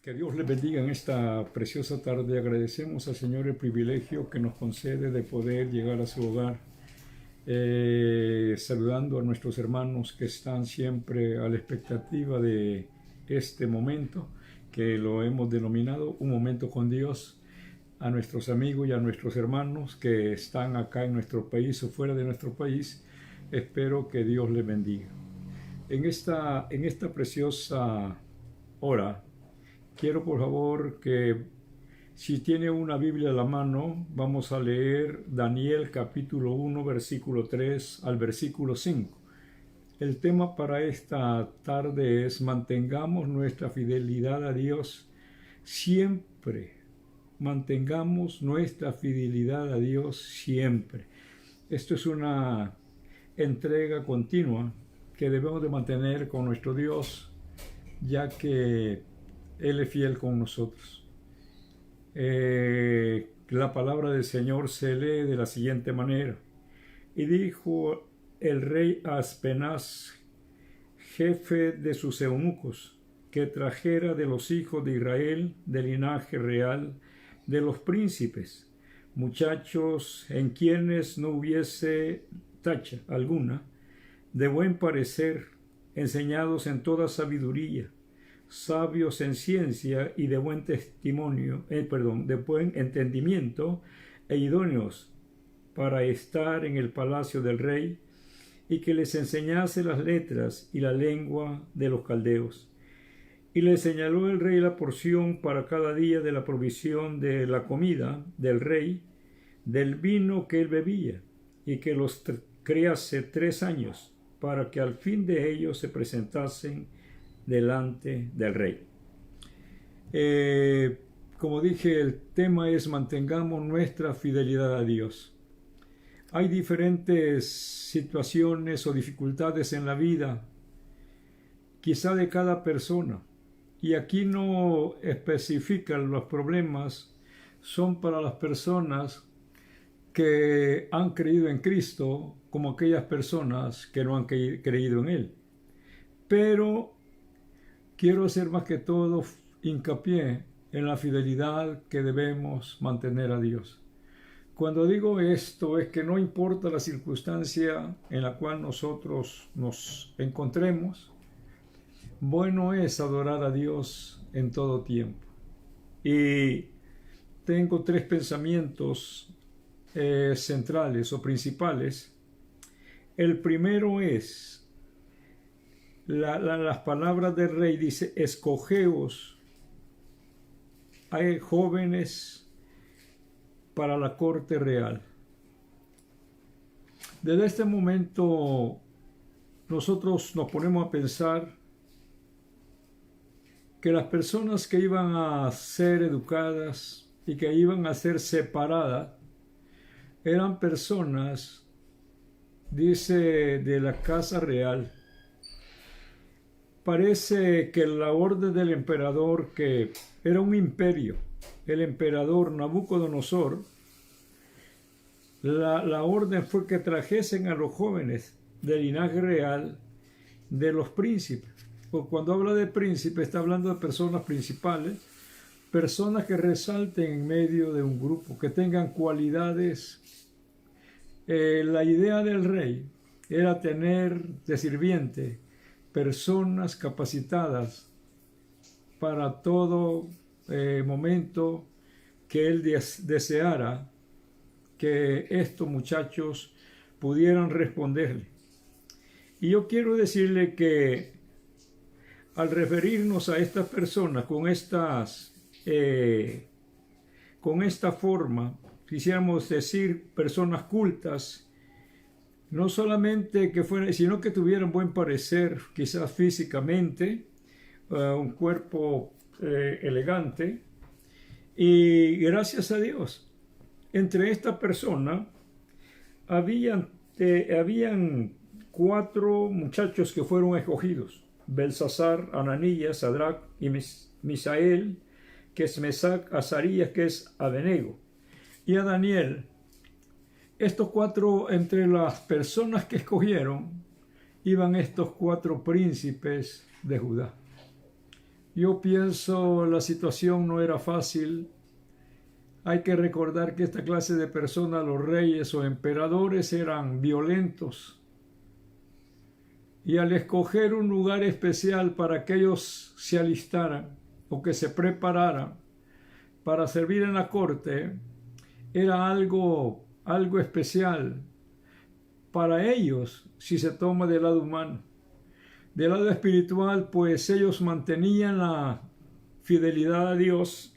Que Dios les bendiga en esta preciosa tarde. Agradecemos al Señor el privilegio que nos concede de poder llegar a su hogar, saludando a nuestros hermanos que están siempre a la expectativa de este momento, que lo hemos denominado un momento con Dios, a nuestros amigos y a nuestros hermanos que están acá en nuestro país o fuera de nuestro país. Espero que Dios les bendiga. En esta preciosa hora, quiero por favor que si tiene una Biblia a la mano, vamos a leer Daniel capítulo 1, versículo 3 al versículo 5. El tema para esta tarde es: mantengamos nuestra fidelidad a Dios siempre. Mantengamos nuestra fidelidad a Dios siempre. Esto es una entrega continua que debemos de mantener con nuestro Dios, ya que Él es fiel con nosotros. La palabra del Señor se lee de la siguiente manera: y dijo el rey Aspenaz, jefe de sus eunucos, que trajera de los hijos de Israel, del linaje real, de los príncipes, muchachos en quienes no hubiese tacha alguna, de buen parecer, enseñados en toda sabiduría, sabios en ciencia y de buen testimonio, de buen entendimiento, e idóneos para estar en el palacio del rey, y que les enseñase las letras y la lengua de los caldeos. Y le señaló el rey la porción para cada día de la provisión de la comida del rey, del vino que él bebía, y que los criase 3 años, para que al fin de ellos se presentasen delante del rey. Como dije, el tema es: mantengamos nuestra fidelidad a Dios. Hay diferentes situaciones o dificultades en la vida, quizá de cada persona, y aquí no especifican los problemas, son para las personas que han creído en Cristo, como aquellas personas que no han creído en Él. Pero quiero hacer más que todo hincapié en la fidelidad que debemos mantener a Dios. Cuando digo esto, es que no importa la circunstancia en la cual nosotros nos encontremos, bueno es adorar a Dios en todo tiempo. Y tengo 3 pensamientos centrales o principales. El primero es las palabras del rey. Dice: escogeos jóvenes para la corte real. Desde este momento nosotros nos ponemos a pensar que las personas que iban a ser educadas y que iban a ser separadas eran personas, dice, de la casa real. Parece que la orden del emperador, que era un imperio, el emperador Nabucodonosor, la orden fue que trajesen a los jóvenes del linaje real de los príncipes. Porque cuando habla de príncipes está hablando de personas principales, personas que resalten en medio de un grupo, que tengan cualidades. La idea del rey era tener de sirviente personas capacitadas para todo momento que él deseara que estos muchachos pudieran responderle. Y yo quiero decirle que al referirnos a estas personas con esta forma, quisiéramos decir personas cultas, no solamente que fueran, sino que tuvieran buen parecer, quizás físicamente, un cuerpo elegante. Y gracias a Dios, entre esta persona habían 4 muchachos que fueron escogidos: Belsasar, Ananías, Sadrach y Misael, que es Mesac, Azarías, que es Abednego, y a Daniel. Estos 4, entre las personas que escogieron, iban estos 4 príncipes de Judá. Yo pienso la situación no era fácil. Hay que recordar que esta clase de personas, los reyes o emperadores, eran violentos. Y al escoger un lugar especial para que ellos se alistaran o que se prepararan para servir en la corte, era algo especial para ellos si se toma del lado humano. Del lado espiritual, pues ellos mantenían la fidelidad a Dios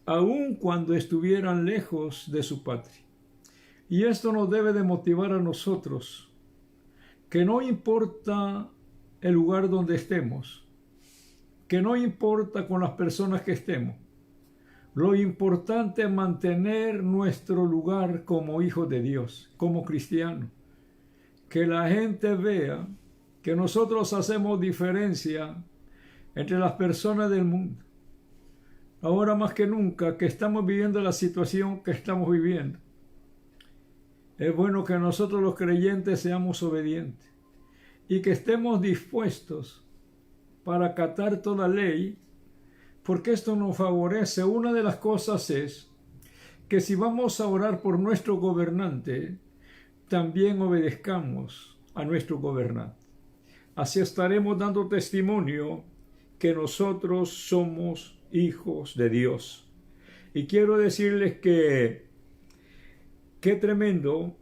aun cuando estuvieran lejos de su patria. Y esto nos debe de motivar a nosotros, que no importa el lugar donde estemos, que no importa con las personas que estemos, lo importante es mantener nuestro lugar como hijos de Dios, como cristianos. Que la gente vea que nosotros hacemos diferencia entre las personas del mundo. Ahora más que nunca que estamos viviendo la situación que estamos viviendo, es bueno que nosotros los creyentes seamos obedientes y que estemos dispuestos para acatar toda ley, porque esto nos favorece. Una de las cosas es que si vamos a orar por nuestro gobernante, también obedezcamos a nuestro gobernante. Así estaremos dando testimonio que nosotros somos hijos de Dios. Y quiero decirles que qué tremendo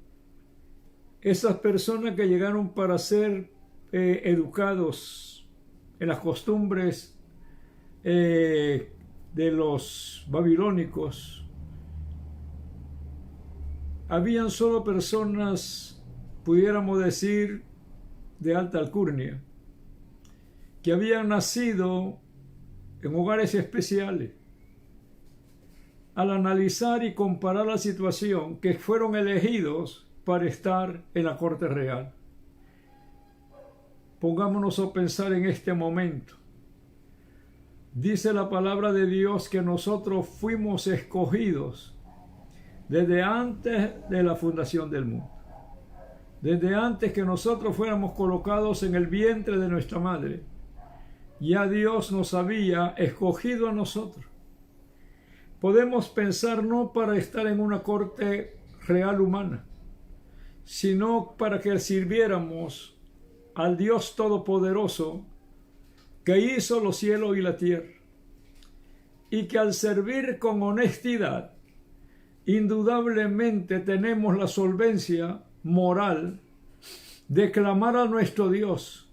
esas personas que llegaron para ser educados en las costumbres de los babilónicos. Habían solo personas, pudiéramos decir, de alta alcurnia, que habían nacido en hogares especiales. Al analizar y comparar la situación, que fueron elegidos para estar en la corte real. Pongámonos a pensar en este momento. Dice la palabra de Dios que nosotros fuimos escogidos desde antes de la fundación del mundo. Desde antes que nosotros fuéramos colocados en el vientre de nuestra madre, ya Dios nos había escogido a nosotros. Podemos pensar no para estar en una corte real humana, sino para que sirviéramos al Dios Todopoderoso que hizo los cielos y la tierra, y que al servir con honestidad, indudablemente tenemos la solvencia moral de clamar a nuestro Dios.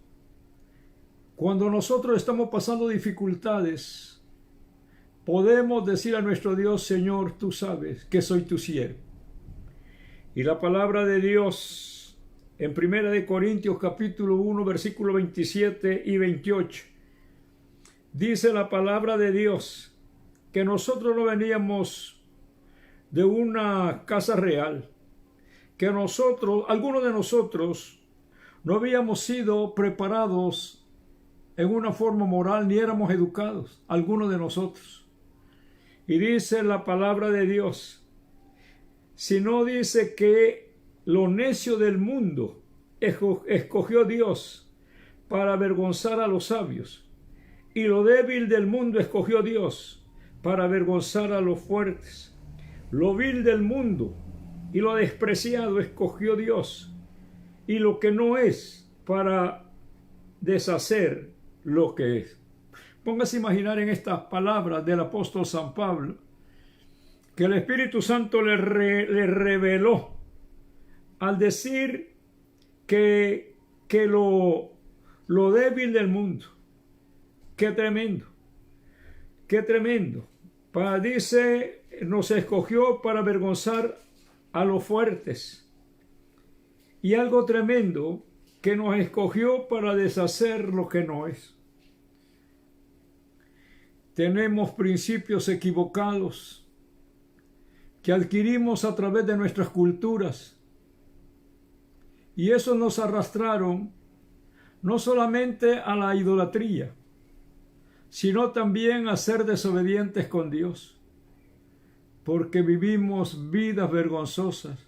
Cuando nosotros estamos pasando dificultades, podemos decir a nuestro Dios: Señor, tú sabes que soy tu siervo. Y la palabra de Dios en 1 Corintios capítulo 1 versículo 27 y 28 dice la palabra de Dios que nosotros no veníamos de una casa real, que algunos de nosotros no habíamos sido preparados en una forma moral, ni éramos educados, algunos de nosotros. Y dice la palabra de Dios, sino dice que lo necio del mundo escogió Dios para avergonzar a los sabios, y lo débil del mundo escogió Dios para avergonzar a los fuertes. Lo vil del mundo y lo despreciado escogió Dios, y lo que no es, para deshacer lo que es. Póngase a imaginar en estas palabras del apóstol San Pablo que el Espíritu Santo le reveló al decir que lo débil del mundo. Qué tremendo, qué tremendo. Dice, nos escogió para avergonzar a los fuertes. Y algo tremendo, que nos escogió para deshacer lo que no es. Tenemos principios equivocados que adquirimos a través de nuestras culturas. Y eso nos arrastraron no solamente a la idolatría, sino también a ser desobedientes con Dios, porque vivimos vidas vergonzosas.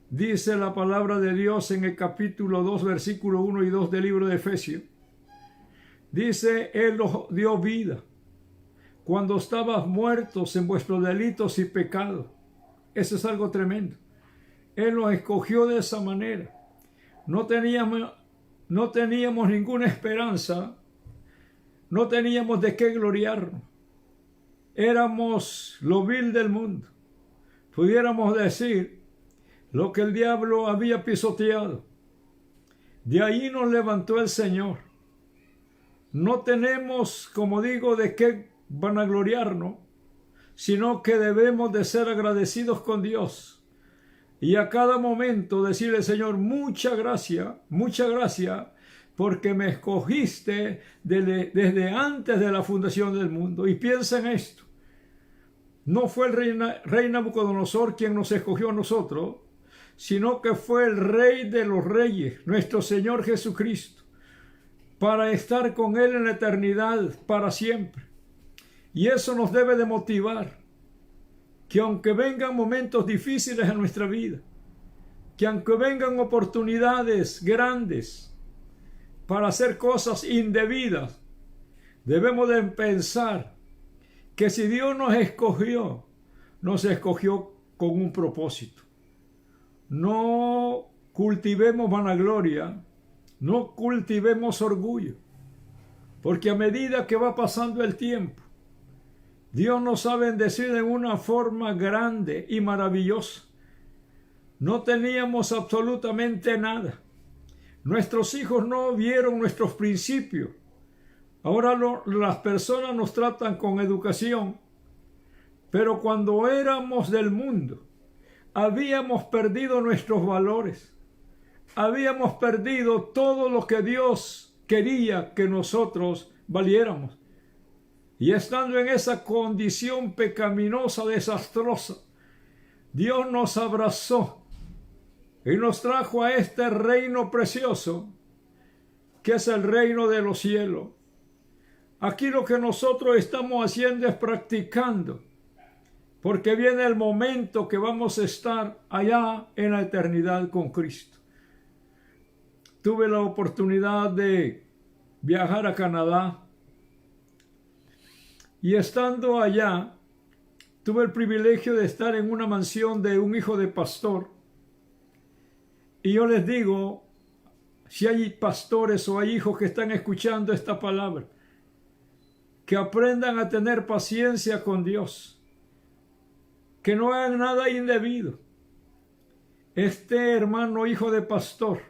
Dice la palabra de Dios en el capítulo 2, versículo 1 y 2 del libro de Efesios, Dice, Él os dio vida cuando estabas muertos en vuestros delitos y pecados. Eso es algo tremendo. Él nos escogió de esa manera. No teníamos ninguna esperanza. No teníamos de qué gloriarnos. Éramos lo vil del mundo. Pudiéramos decir lo que el diablo había pisoteado. De ahí nos levantó el Señor. No tenemos, como digo, de qué vanagloriarnos, sino que debemos de ser agradecidos con Dios. Y a cada momento decirle, Señor, muchas gracias, porque me escogiste desde antes de la fundación del mundo. Y piensa en esto. No fue el rey Nabucodonosor quien nos escogió a nosotros, sino que fue el Rey de los Reyes, nuestro Señor Jesucristo, para estar con Él en la eternidad para siempre. Y eso nos debe de motivar, que aunque vengan momentos difíciles en nuestra vida, que aunque vengan oportunidades grandes para hacer cosas indebidas, debemos de pensar que si Dios nos escogió con un propósito. No cultivemos vanagloria, no cultivemos orgullo, porque a medida que va pasando el tiempo, Dios nos ha bendecido en una forma grande y maravillosa. No teníamos absolutamente nada. Nuestros hijos no vieron nuestros principios. Ahora las personas nos tratan con educación, pero cuando éramos del mundo, habíamos perdido nuestros valores. Habíamos perdido todo lo que Dios quería que nosotros valiéramos. Y estando en esa condición pecaminosa, desastrosa, Dios nos abrazó y nos trajo a este reino precioso, que es el reino de los cielos. Aquí lo que nosotros estamos haciendo es practicando, porque viene el momento que vamos a estar allá en la eternidad con Cristo. Tuve la oportunidad de viajar a Canadá y estando allá, tuve el privilegio de estar en una mansión de un hijo de pastor. Y yo les digo, si hay pastores o hay hijos que están escuchando esta palabra, que aprendan a tener paciencia con Dios, que no hagan nada indebido. Este hermano hijo de pastor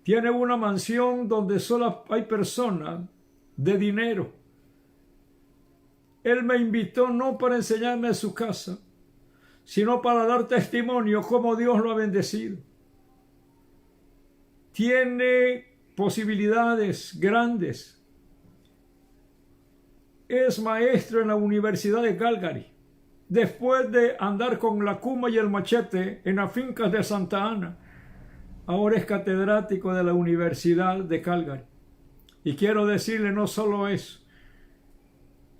tiene una mansión donde solo hay personas de dinero. Él me invitó no para enseñarme su casa, sino para dar testimonio cómo Dios lo ha bendecido. Tiene posibilidades grandes. Es maestro en la Universidad de Calgary. Después de andar con la cuma y el machete en las fincas de Santa Ana, ahora es catedrático de la Universidad de Calgary. Y quiero decirle no solo eso.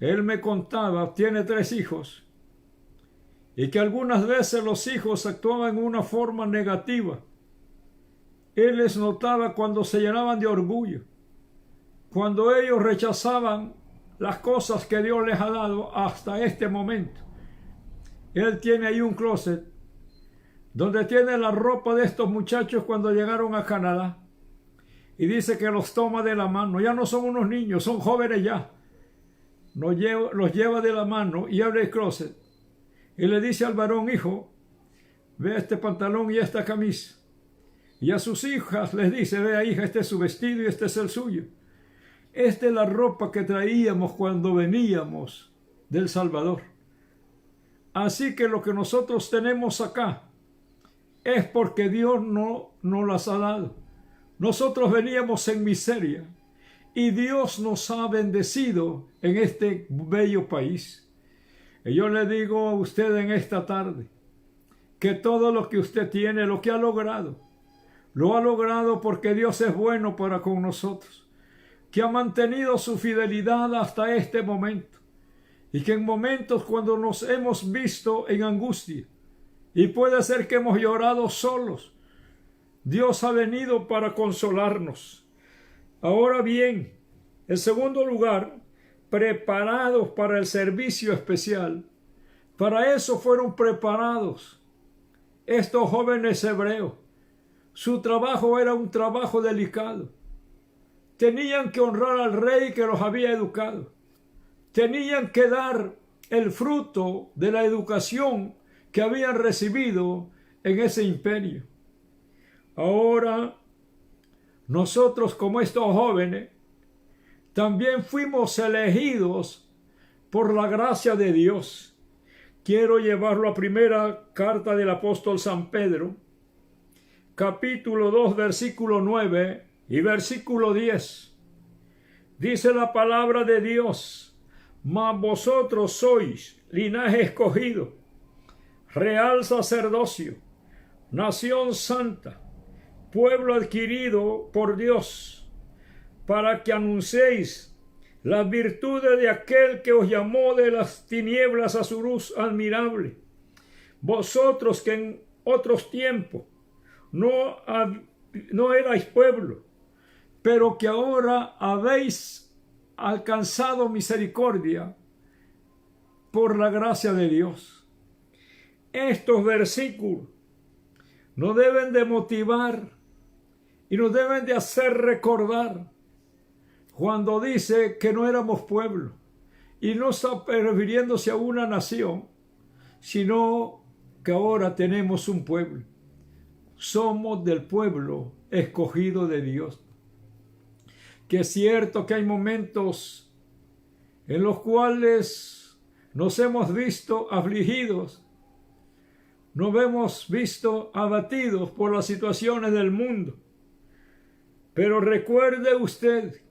Él me contaba, tiene 3 hijos, y que algunas veces los hijos actuaban de una forma negativa. Él les notaba cuando se llenaban de orgullo, cuando ellos rechazaban las cosas que Dios les ha dado hasta este momento. Él tiene ahí un closet donde tiene la ropa de estos muchachos cuando llegaron a Canadá. Y dice que los toma de la mano. Ya no son unos niños, son jóvenes ya. Los lleva de la mano y abre el closet. Y le dice al varón, hijo, ve este pantalón y esta camisa. Y a sus hijas les dice, vea hija, este es su vestido y este es el suyo. Esta es la ropa que traíamos cuando veníamos del Salvador. Así que lo que nosotros tenemos acá es porque Dios no nos las ha dado. Nosotros veníamos en miseria y Dios nos ha bendecido en este bello país. Y yo le digo a usted en esta tarde que todo lo que usted tiene, lo que ha logrado, lo ha logrado porque Dios es bueno para con nosotros, que ha mantenido su fidelidad hasta este momento, y que en momentos cuando nos hemos visto en angustia, y puede ser que hemos llorado solos, Dios ha venido para consolarnos. Ahora bien, En segundo lugar, preparados para el servicio especial. Para eso fueron preparados estos jóvenes hebreos. Su trabajo era un trabajo delicado. Tenían que honrar al rey que los había educado. Tenían que dar el fruto de la educación que habían recibido en ese imperio. Ahora, nosotros como estos jóvenes, también fuimos elegidos por la gracia de Dios. Quiero llevarlo a primera carta del apóstol San Pedro, capítulo 2, versículo 9 y versículo 10. Dice la palabra de Dios: mas vosotros sois linaje escogido, real sacerdocio, nación santa, pueblo adquirido por Dios, para que anunciéis las virtudes de aquel que os llamó de las tinieblas a su luz admirable. Vosotros que en otros tiempos no erais pueblo, pero que ahora habéis alcanzado misericordia por la gracia de Dios. Estos versículos nos deben de motivar y nos deben de hacer recordar cuando dice que no éramos pueblo, y no está refiriéndose a una nación, sino que ahora tenemos un pueblo. Somos del pueblo escogido de Dios. Que es cierto que hay momentos en los cuales nos hemos visto afligidos, nos hemos visto abatidos por las situaciones del mundo. Pero recuerde usted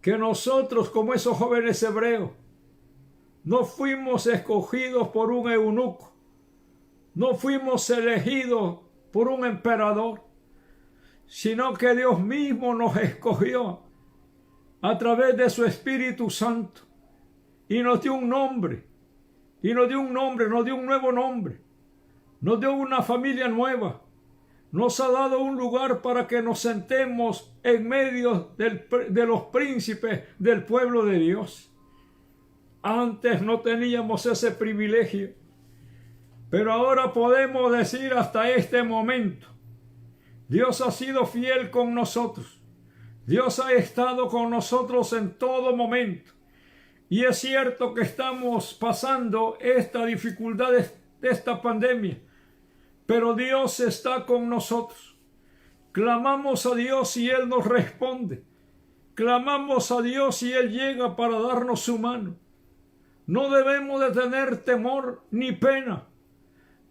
que nosotros, como esos jóvenes hebreos, no fuimos escogidos por un eunuco, no fuimos elegidos por un emperador, sino que Dios mismo nos escogió a través de su Espíritu Santo y nos dio un nombre, nos dio un nuevo nombre, nos dio una familia nueva, nos ha dado un lugar para que nos sentemos en medio de los príncipes del pueblo de Dios. Antes no teníamos ese privilegio, pero ahora podemos decir hasta este momento: Dios ha sido fiel con nosotros. Dios ha estado con nosotros en todo momento. Y es cierto que estamos pasando esta dificultad de esta pandemia, pero Dios está con nosotros. Clamamos a Dios y Él nos responde. Clamamos a Dios y Él llega para darnos su mano. No debemos de tener temor ni pena,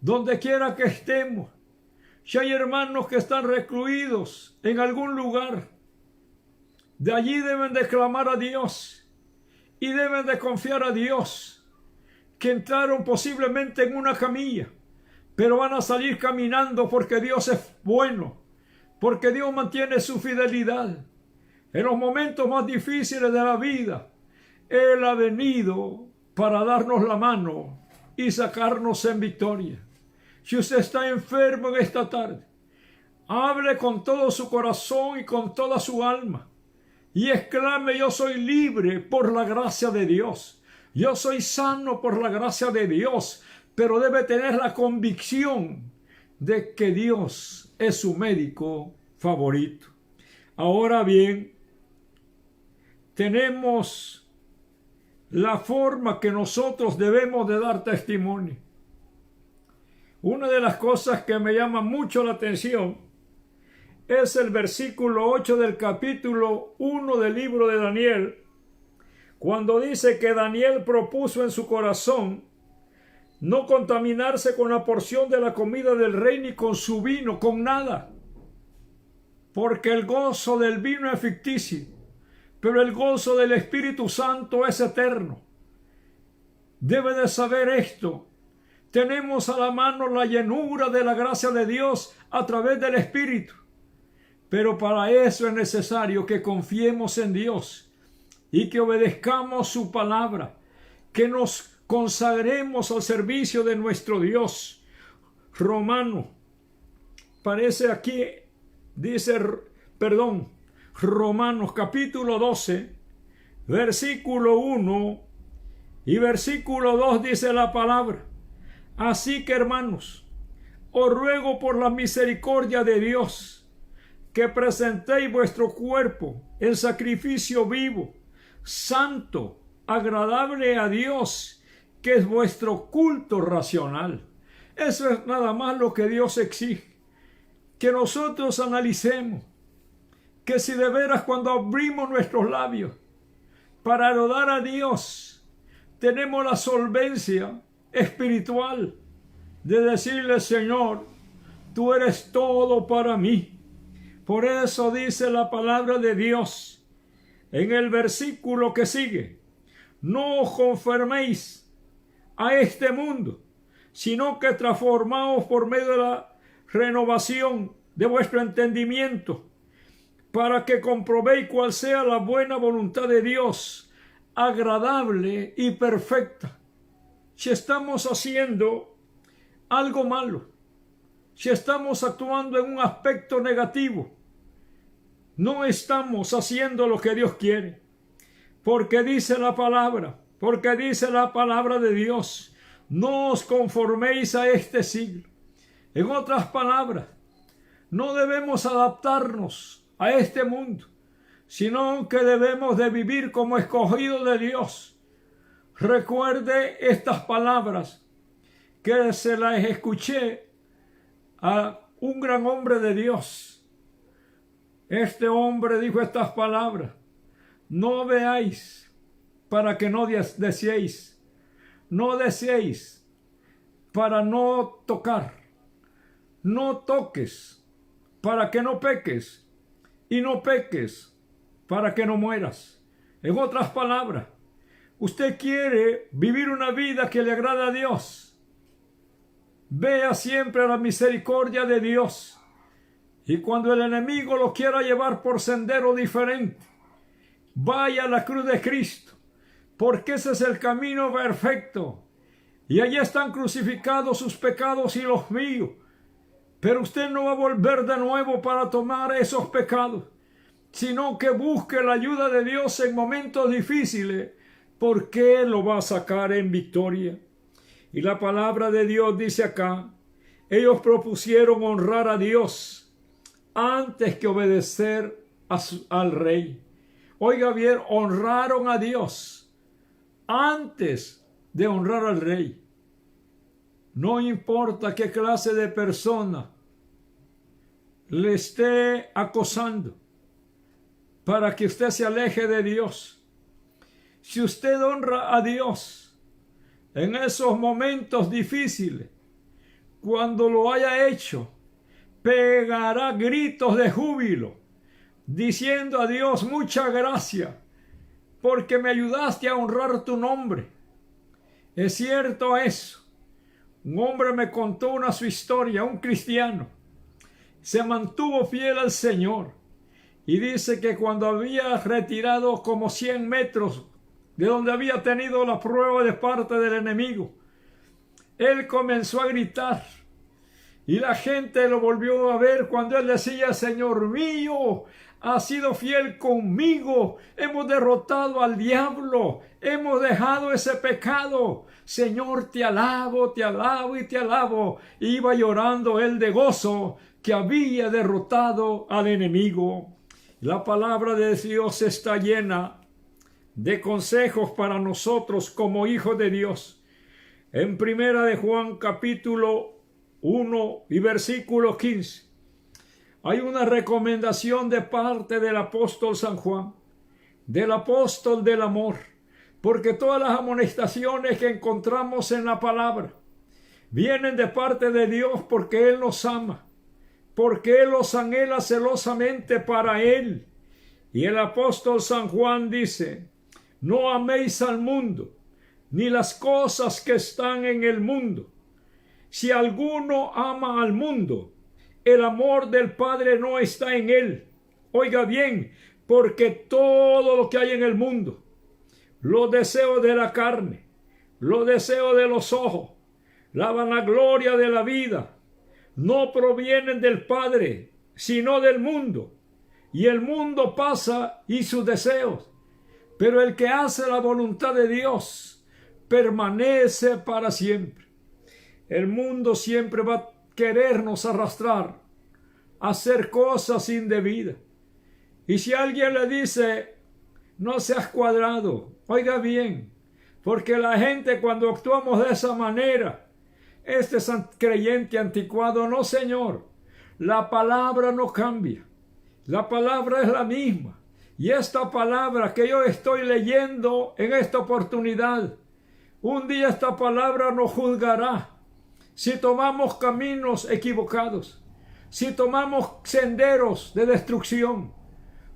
donde quiera que estemos. Si hay hermanos que están recluidos en algún lugar, de allí deben de clamar a Dios y deben de confiar a Dios, que entraron posiblemente en una camilla, pero van a salir caminando porque Dios es bueno, porque Dios mantiene su fidelidad. En los momentos más difíciles de la vida, Él ha venido para darnos la mano y sacarnos en victoria. Si usted está enfermo en esta tarde, hable con todo su corazón y con toda su alma y exclame: yo soy libre por la gracia de Dios. Yo soy sano por la gracia de Dios. Pero debe tener la convicción de que Dios es su médico favorito. Ahora bien, tenemos la forma que nosotros debemos de dar testimonio. Una de las cosas que me llama mucho la atención es el versículo 8 del capítulo 1 del libro de Daniel, cuando dice que Daniel propuso en su corazón no contaminarse con la porción de la comida del rey ni con su vino, con nada, porque el gozo del vino es ficticio, pero el gozo del Espíritu Santo es eterno. Debe de saber esto. Tenemos a la mano la llenura de la gracia de Dios a través del Espíritu, pero para eso es necesario que confiemos en Dios y que obedezcamos su palabra, que nos consagremos al servicio de nuestro Dios. Romanos capítulo 12, versículo 1 y versículo 2 dice la palabra: así que, hermanos, os ruego por la misericordia de Dios que presentéis vuestro cuerpo en sacrificio vivo, santo, agradable a Dios, que es vuestro culto racional. Eso es nada más lo que Dios exige, que nosotros analicemos, que si de veras cuando abrimos nuestros labios para adorar a Dios, tenemos la solvencia espiritual de decirle: Señor, tú eres todo para mí. Por eso dice la palabra de Dios en el versículo que sigue: no os conforméis a este mundo, sino que transformaos por medio de la renovación de vuestro entendimiento, para que comprobéis cuál sea la buena voluntad de Dios, agradable y perfecta. Si estamos haciendo algo malo, si estamos actuando en un aspecto negativo, no estamos haciendo lo que Dios quiere, porque dice la palabra de Dios: no os conforméis a este siglo. En otras palabras, no debemos adaptarnos a este mundo, sino que debemos de vivir como escogidos de Dios. Recuerde estas palabras que se las escuché a un gran hombre de Dios. Este hombre dijo estas palabras: no veáis para que no deseéis, no deseéis para no tocar, no toques para que no peques, y no peques para que no mueras. En otras palabras, usted quiere vivir una vida que le agrada a Dios, vea siempre la misericordia de Dios, y cuando el enemigo lo quiera llevar por sendero diferente, vaya a la cruz de Cristo, porque ese es el camino perfecto, y allí están crucificados sus pecados y los míos. Pero usted no va a volver de nuevo para tomar esos pecados, sino que busque la ayuda de Dios en momentos difíciles, porque Él lo va a sacar en victoria. Y la palabra de Dios dice acá: ellos propusieron honrar a Dios antes que obedecer al rey. Oiga bien, honraron a Dios antes de honrar al rey. No importa qué clase de persona le esté acosando para que usted se aleje de Dios. Si usted honra a Dios en esos momentos difíciles, cuando lo haya hecho, pegará gritos de júbilo, diciendo a Dios: muchas gracias, porque me ayudaste a honrar tu nombre. Es cierto eso. Un hombre me contó su historia, un cristiano. Se mantuvo fiel al Señor. Y dice que cuando había retirado como 100 metros de donde había tenido la prueba de parte del enemigo, él comenzó a gritar. Y la gente lo volvió a ver cuando él decía: Señor mío, has sido fiel conmigo, hemos derrotado al diablo, hemos dejado ese pecado. Señor, te alabo y te alabo. Iba llorando él de gozo que había derrotado al enemigo. La palabra de Dios está llena de consejos para nosotros como hijos de Dios. En Primera de Juan capítulo 1 y versículo 15 hay una recomendación de parte del apóstol San Juan, del apóstol del amor, porque todas las amonestaciones que encontramos en la palabra vienen de parte de Dios, porque Él nos ama, porque Él los anhela celosamente para Él. Y el apóstol San Juan dice: no améis al mundo, ni las cosas que están en el mundo. Si alguno ama al mundo, el amor del Padre no está en él. Oiga bien, porque todo lo que hay en el mundo, los deseos de la carne, los deseos de los ojos, la vanagloria de la vida, no provienen del Padre, sino del mundo. Y el mundo pasa y sus deseos, pero el que hace la voluntad de Dios permanece para siempre. El mundo siempre va a querernos arrastrar a hacer cosas indebidas. Y si alguien le dice, no seas cuadrado, oiga bien, porque la gente cuando actuamos de esa manera, este es creyente anticuado. No, señor, la palabra no cambia, la palabra es la misma. Y esta palabra que yo estoy leyendo en esta oportunidad, un día esta palabra nos juzgará si tomamos caminos equivocados, si tomamos senderos de destrucción.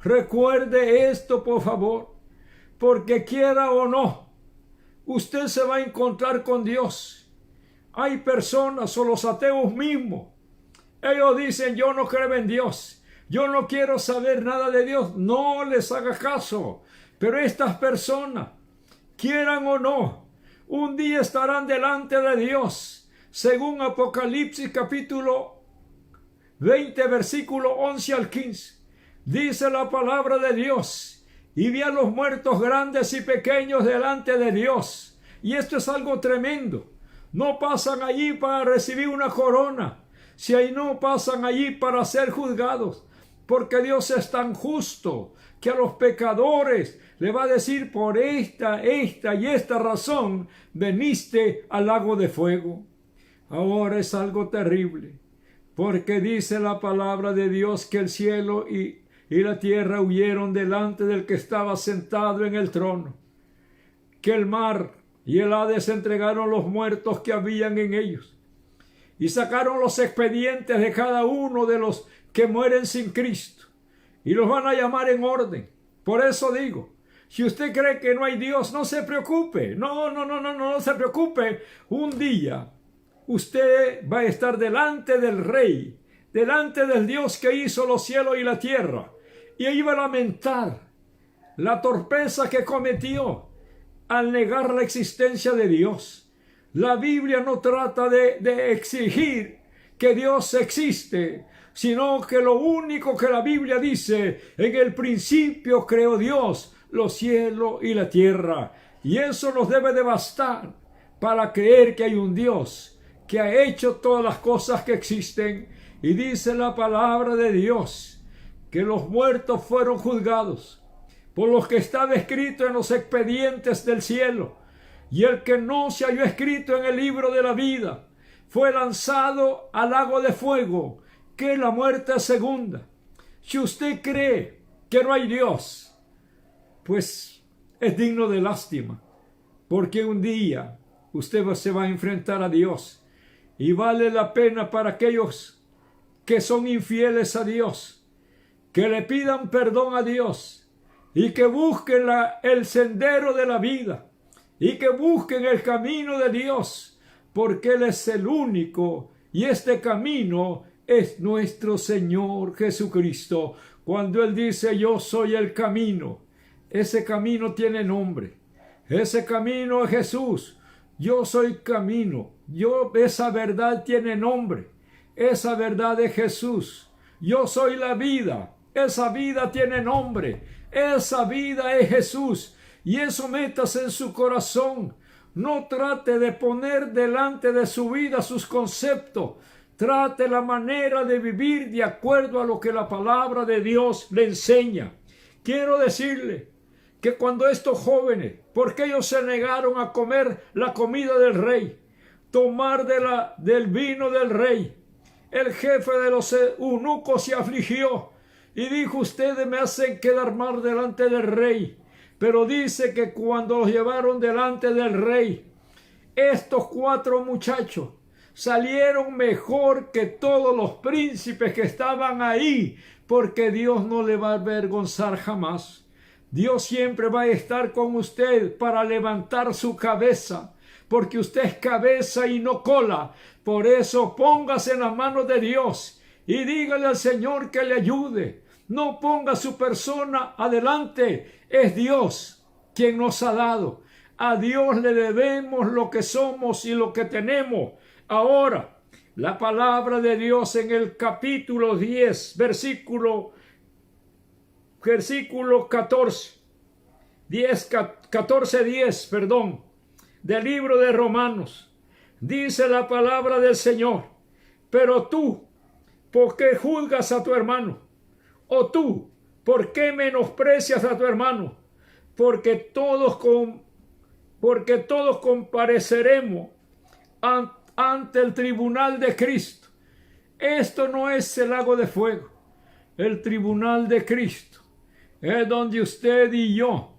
Recuerde esto, por favor, porque quiera o no, usted se va a encontrar con Dios. Hay personas o los ateos mismos. Ellos dicen, yo no creo en Dios. Yo no quiero saber nada de Dios. No les haga caso. Pero estas personas, quieran o no, un día estarán delante de Dios. Según Apocalipsis capítulo 20, versículo 11 al 15. Dice la palabra de Dios, y vi a los muertos grandes y pequeños delante de Dios. Y esto es algo tremendo. No pasan allí para recibir una corona, si ahí no pasan allí para ser juzgados, porque Dios es tan justo que a los pecadores le va a decir, por esta y esta razón veniste al lago de fuego. Ahora es algo terrible, porque dice la palabra de Dios que el cielo y la tierra huyeron delante del que estaba sentado en el trono, que el mar y el Hades entregaron los muertos que habían en ellos, y sacaron los expedientes de cada uno de los que mueren sin Cristo, y los van a llamar en orden. Por eso digo, si usted cree que no hay Dios, no se preocupe, no se preocupe. Un día usted va a estar delante del Rey, delante del Dios que hizo los cielos y la tierra, y iba a lamentar la torpeza que cometió al negar la existencia de Dios. La Biblia no trata de exigir que Dios existe, sino que lo único que la Biblia dice, en el principio creó Dios los cielos y la tierra. Y eso nos debe de bastar para creer que hay un Dios que ha hecho todas las cosas que existen. Y dice la palabra de Dios que los muertos fueron juzgados por los que estaba escrito en los expedientes del cielo, y el que no se halló escrito en el libro de la vida fue lanzado al lago de fuego, que es la muerte segunda. Si usted cree que no hay Dios, pues es digno de lástima, porque un día usted se va a enfrentar a Dios, y vale la pena para aquellos que son infieles a Dios, que le pidan perdón a Dios y que busquen el sendero de la vida y que busquen el camino de Dios, porque Él es el único y este camino es nuestro Señor Jesucristo. Cuando Él dice yo soy el camino, ese camino tiene nombre, ese camino es Jesús. Yo soy camino, esa verdad tiene nombre, esa verdad es Jesús. Yo soy la vida, esa vida tiene nombre, esa vida es Jesús. Y eso métase en su corazón. No trate de poner delante de su vida sus conceptos. Trate la manera de vivir de acuerdo a lo que la palabra de Dios le enseña. Quiero decirle que cuando estos jóvenes, porque ellos se negaron a comer la comida del rey, tomar del vino del rey, el jefe de los eunucos se afligió y dijo, ustedes me hacen quedar mal delante del rey. Pero dice que cuando los llevaron delante del rey, estos 4 muchachos salieron mejor que todos los príncipes que estaban ahí, porque Dios no le va a avergonzar jamás. Dios siempre va a estar con usted para levantar su cabeza, porque usted es cabeza y no cola. Por eso póngase en las manos de Dios y dígale al Señor que le ayude. No ponga su persona adelante. Es Dios quien nos ha dado. A Dios le debemos lo que somos y lo que tenemos. Ahora, la palabra de Dios en el capítulo 10, versículo 14. 14:10, perdón, del libro de Romanos. Dice la palabra del Señor: pero tú, ¿por qué juzgas a tu hermano? O tú, ¿por qué menosprecias a tu hermano? Porque todos compareceremos ante el tribunal de Cristo. Esto no es el lago de fuego. El tribunal de Cristo es donde usted y yo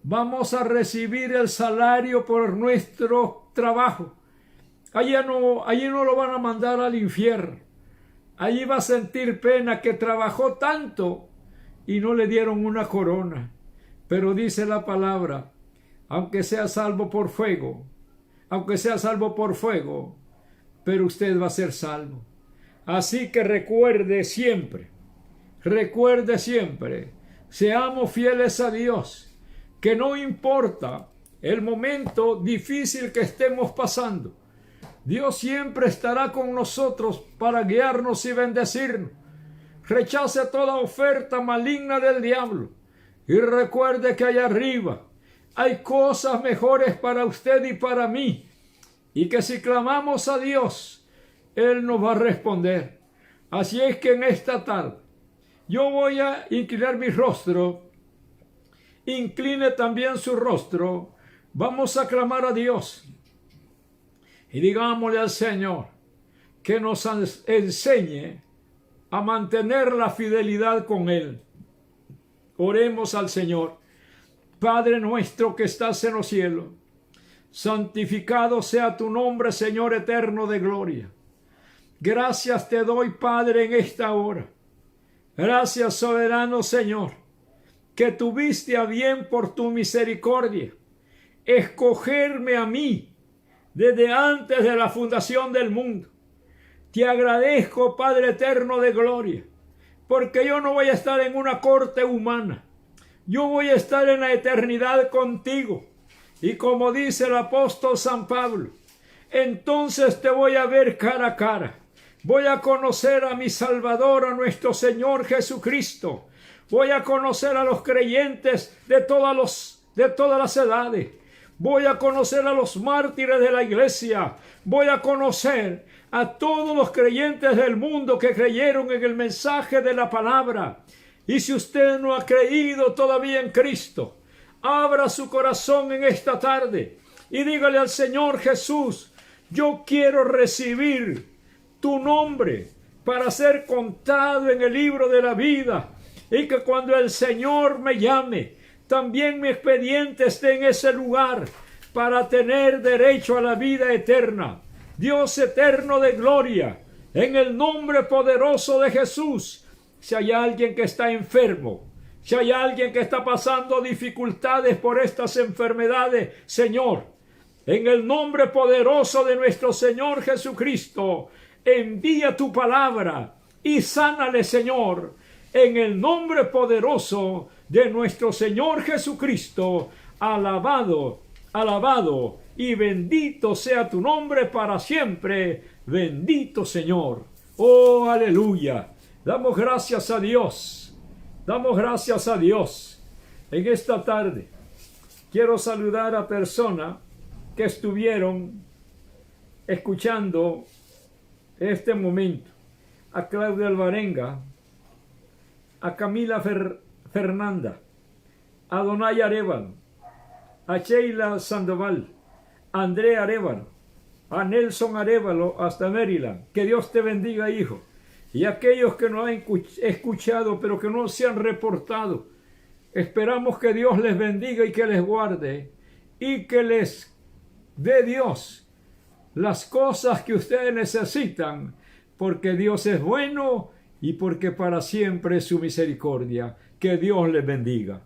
vamos a recibir el salario por nuestro trabajo. Allí no lo van a mandar al infierno. Allí va a sentir pena que trabajó tanto y no le dieron una corona. Pero dice la palabra: aunque sea salvo por fuego, pero usted va a ser salvo. Así que recuerde siempre, seamos fieles a Dios, que no importa el momento difícil que estemos pasando, Dios siempre estará con nosotros para guiarnos y bendecirnos. Rechace toda oferta maligna del diablo y recuerde que allá arriba hay cosas mejores para usted y para mí, y que si clamamos a Dios, Él nos va a responder. Así es que en esta tarde yo voy a inclinar mi rostro. Incline también su rostro. Vamos a clamar a Dios y digámosle al Señor que nos enseñe a mantener la fidelidad con Él. Oremos al Señor. Padre nuestro que estás en los cielos, santificado sea tu nombre, Señor eterno de gloria. Gracias te doy, Padre, en esta hora. Gracias, soberano Señor, que tuviste a bien por tu misericordia escogerme a mí desde antes de la fundación del mundo. Te agradezco, Padre eterno de gloria, porque yo no voy a estar en una corte humana. Yo voy a estar en la eternidad contigo. Y como dice el apóstol San Pablo, entonces te voy a ver cara a cara. Voy a conocer a mi Salvador, a nuestro Señor Jesucristo. Voy a conocer a los creyentes de todas las edades. Voy a conocer a los mártires de la iglesia. Voy a conocer a todos los creyentes del mundo que creyeron en el mensaje de la palabra. Y si usted no ha creído todavía en Cristo, abra su corazón en esta tarde y dígale al Señor Jesús: yo quiero recibir tu nombre para ser contado en el libro de la vida, y que cuando el Señor me llame, también mi expediente esté en ese lugar para tener derecho a la vida eterna. Dios eterno de gloria, en el nombre poderoso de Jesús, si hay alguien que está enfermo, si hay alguien que está pasando dificultades por estas enfermedades, Señor, en el nombre poderoso de nuestro Señor Jesucristo, envía tu palabra y sánale, Señor, en el nombre poderoso de nuestro Señor Jesucristo. Alabado, alabado y bendito sea tu nombre para siempre. Bendito Señor. Oh, aleluya. Damos gracias a Dios. Damos gracias a Dios. En esta tarde quiero saludar a personas que estuvieron escuchando este momento. A Claudia Alvarenga, a Camila Fernanda, a Donay Arevalo, a Sheila Sandoval, a Andrea Arevalo, a Nelson Arevalo hasta Maryland. Que Dios te bendiga, hijo. Y aquellos que no han escuchado pero que no se han reportado, esperamos que Dios les bendiga y que les guarde y que les dé Dios las cosas que ustedes necesitan, porque Dios es bueno y porque para siempre es su misericordia. Que Dios les bendiga.